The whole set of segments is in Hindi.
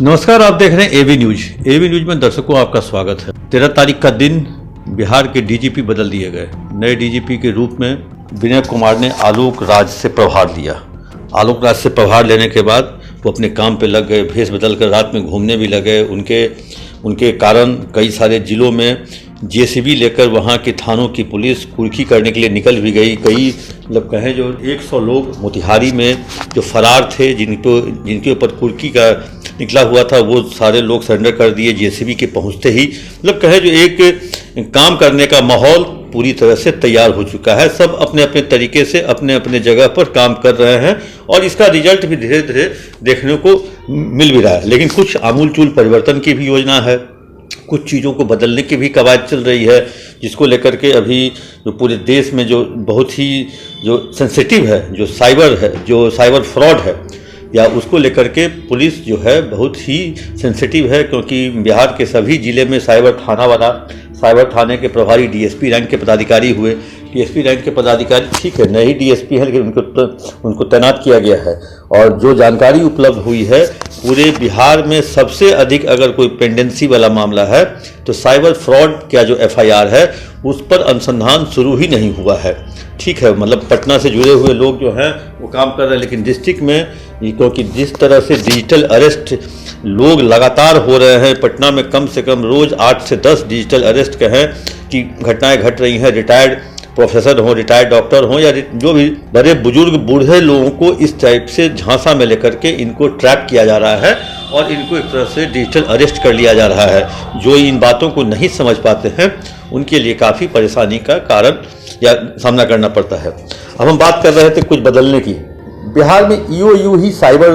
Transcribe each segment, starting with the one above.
नमस्कार, आप देख रहे हैं एवी न्यूज। एवी न्यूज में दर्शकों आपका स्वागत है। 13 तारीख का दिन बिहार के डीजीपी बदल दिए गए। नए डीजीपी के रूप में विनय कुमार ने आलोक राज से प्रभार लिया। आलोक राज से प्रभार लेने के बाद वो अपने काम पे लग गए, भेष बदल कर रात में घूमने भी लगे। उनके कारण कई सारे जिलों में जेसीबी लेकर वहाँ के थानों की पुलिस कुर्की करने के लिए निकल भी गई। कई मतलब कहें जो 100 लोग मोतिहारी में जो फरार थे, जिनके ऊपर कुर्की का निकला हुआ था, वो सारे लोग सरेंडर कर दिए जेसीबी के पहुंचते ही। मतलब कहें जो एक काम करने का माहौल पूरी तरह से तैयार हो चुका है। सब अपने अपने तरीके से अपने अपने जगह पर काम कर रहे हैं और इसका रिजल्ट भी धीरे धीरे देखने को मिल भी रहा है। लेकिन कुछ आमूलचूल परिवर्तन की भी योजना है, कुछ चीज़ों को बदलने की भी कवायद चल रही है, जिसको लेकर के अभी जो पूरे देश में जो बहुत ही जो सेंसिटिव है, जो साइबर फ्रॉड है, या उसको लेकर के पुलिस जो है बहुत ही सेंसिटिव है। क्योंकि बिहार के सभी ज़िले में साइबर थाने के प्रभारी डीएसपी रैंक के पदाधिकारी हुए। डीएसपी रैंक के पदाधिकारी ठीक है, नए डीएसपी हैं, लेकिन उनको तैनात किया गया है। और जो जानकारी उपलब्ध हुई है, पूरे बिहार में सबसे अधिक अगर कोई पेंडेंसी वाला मामला है तो साइबर फ्रॉड का जो एफआईआर है उस पर अनुसंधान शुरू ही नहीं हुआ है। ठीक है, मतलब पटना से जुड़े हुए लोग जो हैं वो काम कर रहे हैं, लेकिन डिस्ट्रिक्ट में क्योंकि जिस तरह से डिजिटल अरेस्ट लोग लगातार हो रहे हैं, पटना में कम से कम रोज़ 8 से 10 डिजिटल अरेस्ट कहें कि घटनाएं घट रही हैं। रिटायर्ड प्रोफेसर हों, रिटायर्ड डॉक्टर हों, या जो भी बड़े बुजुर्ग बूढ़े लोगों को इस टाइप से झांसा में लेकर के इनको ट्रैप किया जा रहा है और इनको एक तरह से डिजिटल अरेस्ट कर लिया जा रहा है। जो इन बातों को नहीं समझ पाते हैं उनके लिए काफ़ी परेशानी का कारण या सामना करना पड़ता है। अब हम बात कर रहे थे कुछ बदलने की। बिहार में ईओयू ही साइबर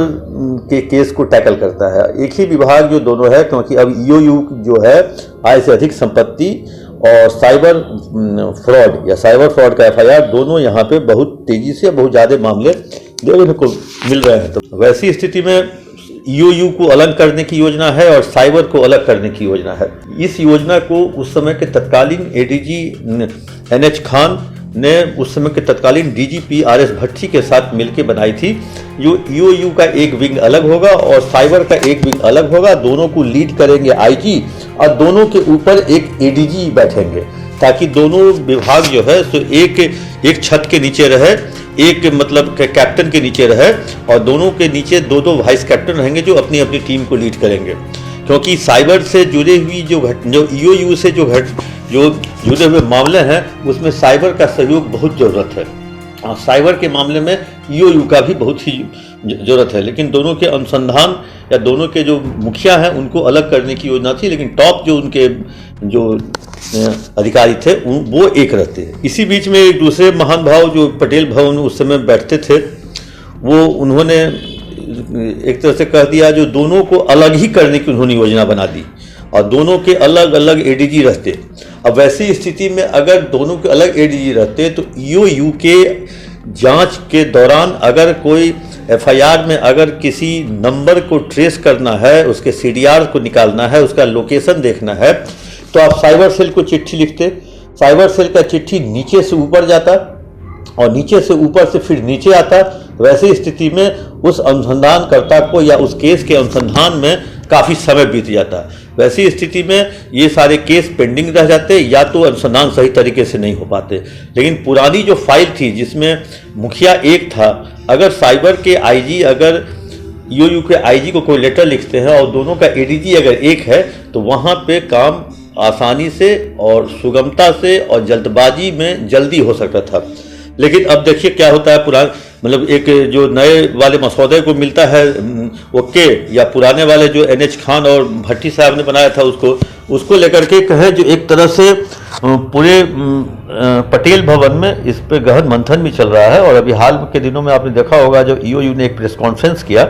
के केस को टैकल करता है। एक ही विभाग जो दोनों है, क्योंकि अब ईओयू जो है आय से अधिक संपत्ति और साइबर फ्रॉड का एफआईआर, दोनों यहाँ पे बहुत तेजी से बहुत ज़्यादा मामले देखने को मिल रहे हैं। तो वैसी स्थिति में ईओयू को अलग करने की योजना है और साइबर को अलग करने की योजना है। इस योजना को उस समय के तत्कालीन एडीजी एनएच खान ने उस समय के तत्कालीन डीजीपी आरएस भट्टी के साथ मिलकर बनाई थी। जो ईओयू का एक विंग अलग होगा और साइबर का एक विंग अलग होगा। दोनों को लीड करेंगे आईजी और दोनों के ऊपर एक एडीजी बैठेंगे, ताकि दोनों विभाग जो है सो एक छत के नीचे रहे, एक मतलब कैप्टन के नीचे रहे, और दोनों के नीचे दो वाइस कैप्टन रहेंगे जो अपनी अपनी टीम को लीड करेंगे। क्योंकि साइबर से जुड़े हुई जो ईओयू से जो जुड़े हुए मामले हैं, उसमें साइबर का सहयोग बहुत ज़रूरत है और साइबर के मामले में ईओयू का भी बहुत ही ज़रूरत है। लेकिन दोनों के अनुसंधान या दोनों के जो मुखिया हैं उनको अलग करने की योजना थी, लेकिन टॉप जो उनके जो अधिकारी थे वो एक रहते हैं। इसी बीच में एक दूसरे महान भाव जो पटेल भवन उस समय बैठते थे, वो उन्होंने एक तरह से कह दिया, जो दोनों को अलग ही करने की उन्होंने योजना बना दी और दोनों के अलग अलग एडीजी रहते। अब वैसी स्थिति में अगर दोनों के अलग एडीजी रहते तो ईओयू के जांच के दौरान अगर कोई एफआईआर में अगर किसी नंबर को ट्रेस करना है, उसके सीडीआर को निकालना है, उसका लोकेशन देखना है, तो आप साइबर सेल को चिट्ठी लिखते। साइबर सेल का चिट्ठी नीचे से ऊपर जाता और नीचे से ऊपर से फिर नीचे आता। वैसी स्थिति में उस अनुसंधानकर्ता को या उस केस के अनुसंधान में काफ़ी समय बीत जाता। वैसी स्थिति में ये सारे केस पेंडिंग रह जाते या तो अनुसंधान सही तरीके से नहीं हो पाते। लेकिन पुरानी जो फाइल थी जिसमें मुखिया एक था, अगर साइबर के आईजी अगर ईओयू के आईजी को कोई लेटर लिखते हैं और दोनों का एडीजी अगर एक है, तो वहाँ पे काम आसानी से और सुगमता से और जल्दबाजी में जल्दी हो सकता था। लेकिन अब देखिए क्या होता है, मतलब एक जो नए वाले मसौदे को मिलता है ओके, या पुराने वाले जो एनएच खान और भट्टी साहब ने बनाया था उसको लेकर के कहें जो एक तरह से पूरे पटेल भवन में इस पे गहन मंथन भी चल रहा है। और अभी हाल के दिनों में आपने देखा होगा जो ईओयू ने एक प्रेस कॉन्फ्रेंस किया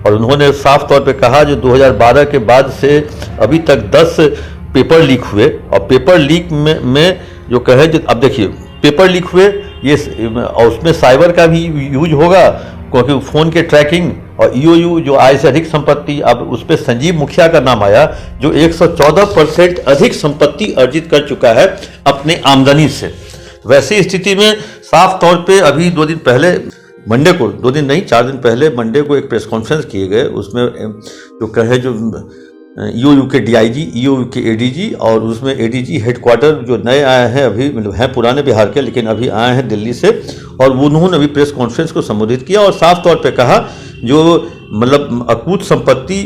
और उन्होंने साफ तौर पे कहा जो 2012 के बाद से अभी तक 10 पेपर लीक हुए और पेपर लीक में जो कहे जो अब देखिए पेपर लीक हुए ये और उसमें साइबर का भी यूज होगा, क्योंकि फ़ोन के ट्रैकिंग और ईओयू जो आय से अधिक संपत्ति, अब उस पर संजीव मुखिया का नाम आया जो 114% अधिक संपत्ति अर्जित कर चुका है अपने आमदनी से। वैसी स्थिति में साफ तौर पे अभी 2 दिन पहले मंडे को, 2 दिन नहीं 4 दिन पहले मंडे को एक प्रेस कॉन्फ्रेंस किए गए। उसमें जो कहे जो ईओयू के डीआईजी, ईओयू के एडीजी और उसमें एडीजी हेडक्वार्टर जो नए आए हैं, अभी मतलब हैं पुराने बिहार के लेकिन अभी आए हैं दिल्ली से, और उन्होंने अभी प्रेस कॉन्फ्रेंस को संबोधित किया और साफ तौर पे कहा जो मतलब अकूत संपत्ति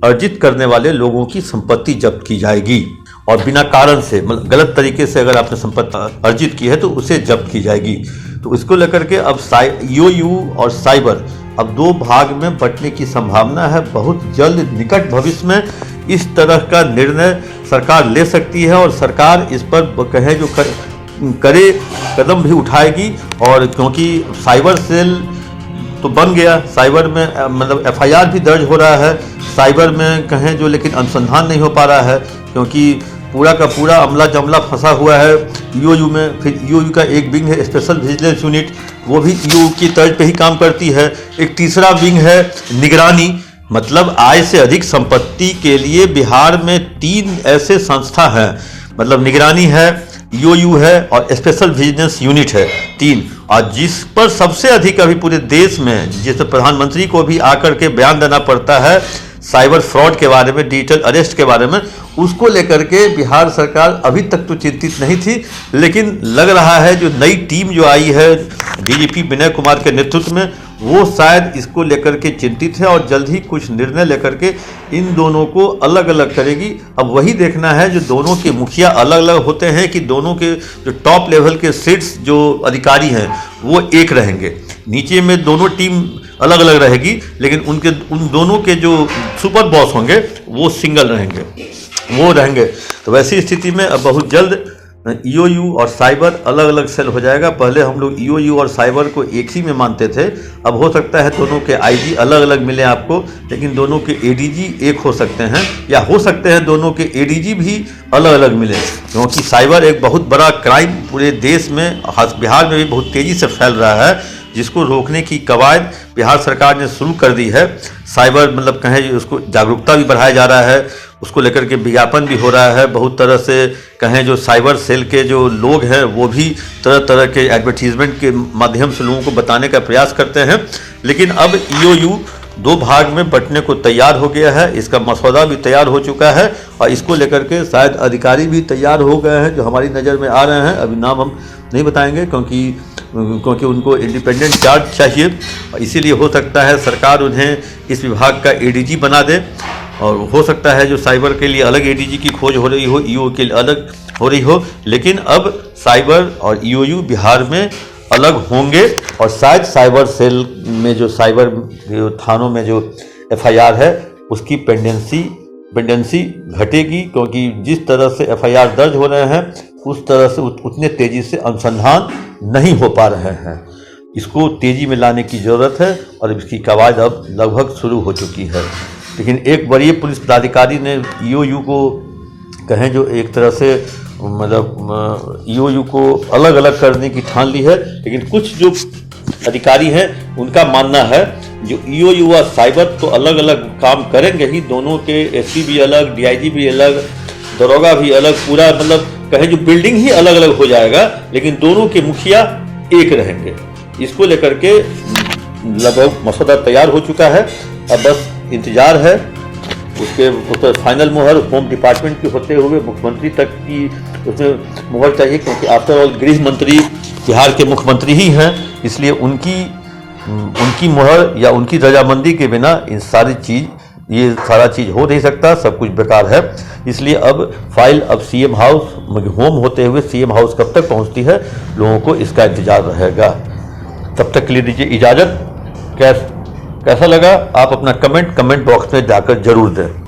अर्जित करने वाले लोगों की संपत्ति जब्त की जाएगी और बिना कारण से मतलब गलत तरीके से अगर आपने संपत्ति अर्जित की है तो उसे जब्त की जाएगी। तो इसको लेकर के अब ईओयू और साइबर अब 2 भाग में बंटने की संभावना है। बहुत जल्द निकट भविष्य में इस तरह का निर्णय सरकार ले सकती है और सरकार इस पर कहे जो करे कदम भी उठाएगी। और क्योंकि साइबर सेल तो बन गया, साइबर में मतलब एफआईआर भी दर्ज हो रहा है साइबर में कहें जो, लेकिन अनुसंधान नहीं हो पा रहा है क्योंकि पूरा का पूरा अमला जमला फंसा हुआ है ईओयू में। फिर ईओयू का एक विंग है स्पेशल विजिलेंस यूनिट, वो भी ईओयू की तर्ज पे ही काम करती है। एक तीसरा विंग है निगरानी, मतलब आय से अधिक संपत्ति के लिए बिहार में 3 ऐसे संस्था हैं, मतलब निगरानी है, ईओयू है और स्पेशल विजिलेंस यूनिट है 3। और जिस पर सबसे अधिक अभी पूरे देश में, जिस प्रधानमंत्री को भी आकर के बयान देना पड़ता है साइबर फ्रॉड के बारे में, डिजिटल अरेस्ट के बारे में, उसको लेकर के बिहार सरकार अभी तक तो चिंतित नहीं थी। लेकिन लग रहा है जो नई टीम जो आई है डीजीपी विनय कुमार के नेतृत्व में, वो शायद इसको लेकर के चिंतित है और जल्द ही कुछ निर्णय लेकर के इन दोनों को अलग अलग करेगी। अब वही देखना है, जो दोनों के मुखिया अलग अलग होते हैं कि दोनों के जो टॉप लेवल के सीट्स जो अधिकारी हैं वो एक रहेंगे, नीचे में दोनों टीम अलग अलग रहेगी, लेकिन उन दोनों के जो सुपर बॉस होंगे वो सिंगल रहेंगे, वो रहेंगे। तो वैसी स्थिति में अब बहुत जल्द ईओयू और साइबर अलग अलग सेल हो जाएगा। पहले हम लोग ईओयू और साइबर को एक ही में मानते थे, अब हो सकता है दोनों के आईजी अलग अलग मिले आपको, लेकिन दोनों के एडीजी एक हो सकते हैं, या हो सकते हैं दोनों के एडीजी भी अलग अलग मिले, क्योंकि साइबर एक बहुत बड़ा क्राइम पूरे देश में, बिहार में भी बहुत तेज़ी से फैल रहा है, जिसको रोकने की कवायद बिहार सरकार ने शुरू कर दी है। साइबर मतलब कहें उसको जागरूकता भी बढ़ाया जा रहा है, उसको लेकर के विज्ञापन भी हो रहा है, बहुत तरह से कहें जो साइबर सेल के जो लोग हैं वो भी तरह तरह के एडवर्टीजमेंट के माध्यम से लोगों को बताने का प्रयास करते हैं। लेकिन अब ईओयू 2 भाग में बंटने को तैयार हो गया है, इसका मसौदा भी तैयार हो चुका है और इसको लेकर के शायद अधिकारी भी तैयार हो गए हैं जो हमारी नज़र में आ रहे हैं। अभी नाम हम नहीं बताएंगे क्योंकि उनको इंडिपेंडेंट चार्ज चाहिए, इसीलिए हो सकता है सरकार उन्हें इस विभाग का एडीजी बना दे, और हो सकता है जो साइबर के लिए अलग एडीजी की खोज हो रही हो, ईओ के लिए अलग हो रही हो। लेकिन अब साइबर और ईओयू बिहार में अलग होंगे और शायद साइबर सेल में जो साइबर थानों में जो एफआईआर है उसकी पेंडेंसी घटेगी, क्योंकि जिस तरह से एफआईआर दर्ज हो रहे हैं उस तरह से उतने तेज़ी से अनुसंधान नहीं हो पा रहे हैं। इसको तेज़ी में लाने की ज़रूरत है और इसकी कवायद अब लगभग शुरू हो चुकी है। लेकिन एक वरीय पुलिस पदाधिकारी ने ईओयू को कहें जो एक तरह से मतलब ईओयू को अलग अलग करने की ठान ली है, लेकिन कुछ जो अधिकारी हैं उनका मानना है जो ईओयू और साइबर तो अलग अलग काम करेंगे ही, दोनों के एसपी भी अलग, डीआईजी भी अलग, दरोगा भी अलग, पूरा मतलब कहें जो बिल्डिंग ही अलग अलग हो जाएगा, लेकिन दोनों के मुखिया एक रहेंगे। इसको लेकर के लगभग मसौदा तैयार हो चुका है, अब बस इंतजार है उस पर फाइनल मुहर होम डिपार्टमेंट की होते हुए मुख्यमंत्री तक की उसमें मुहर चाहिए, क्योंकि आफ्टर ऑल गृह मंत्री बिहार के मुख्यमंत्री ही हैं, इसलिए उनकी मुहर या उनकी रजामंदी के बिना ये सारा चीज़ हो नहीं सकता, सब कुछ बेकार है। इसलिए अब फाइल अब सीएम हाउस होम होते हुए सीएम हाउस कब तक पहुंचती है, लोगों को इसका इंतजार रहेगा। तब तक के लिए दीजिए इजाज़त। कैसा लगा आप अपना कमेंट बॉक्स में जाकर जरूर दें।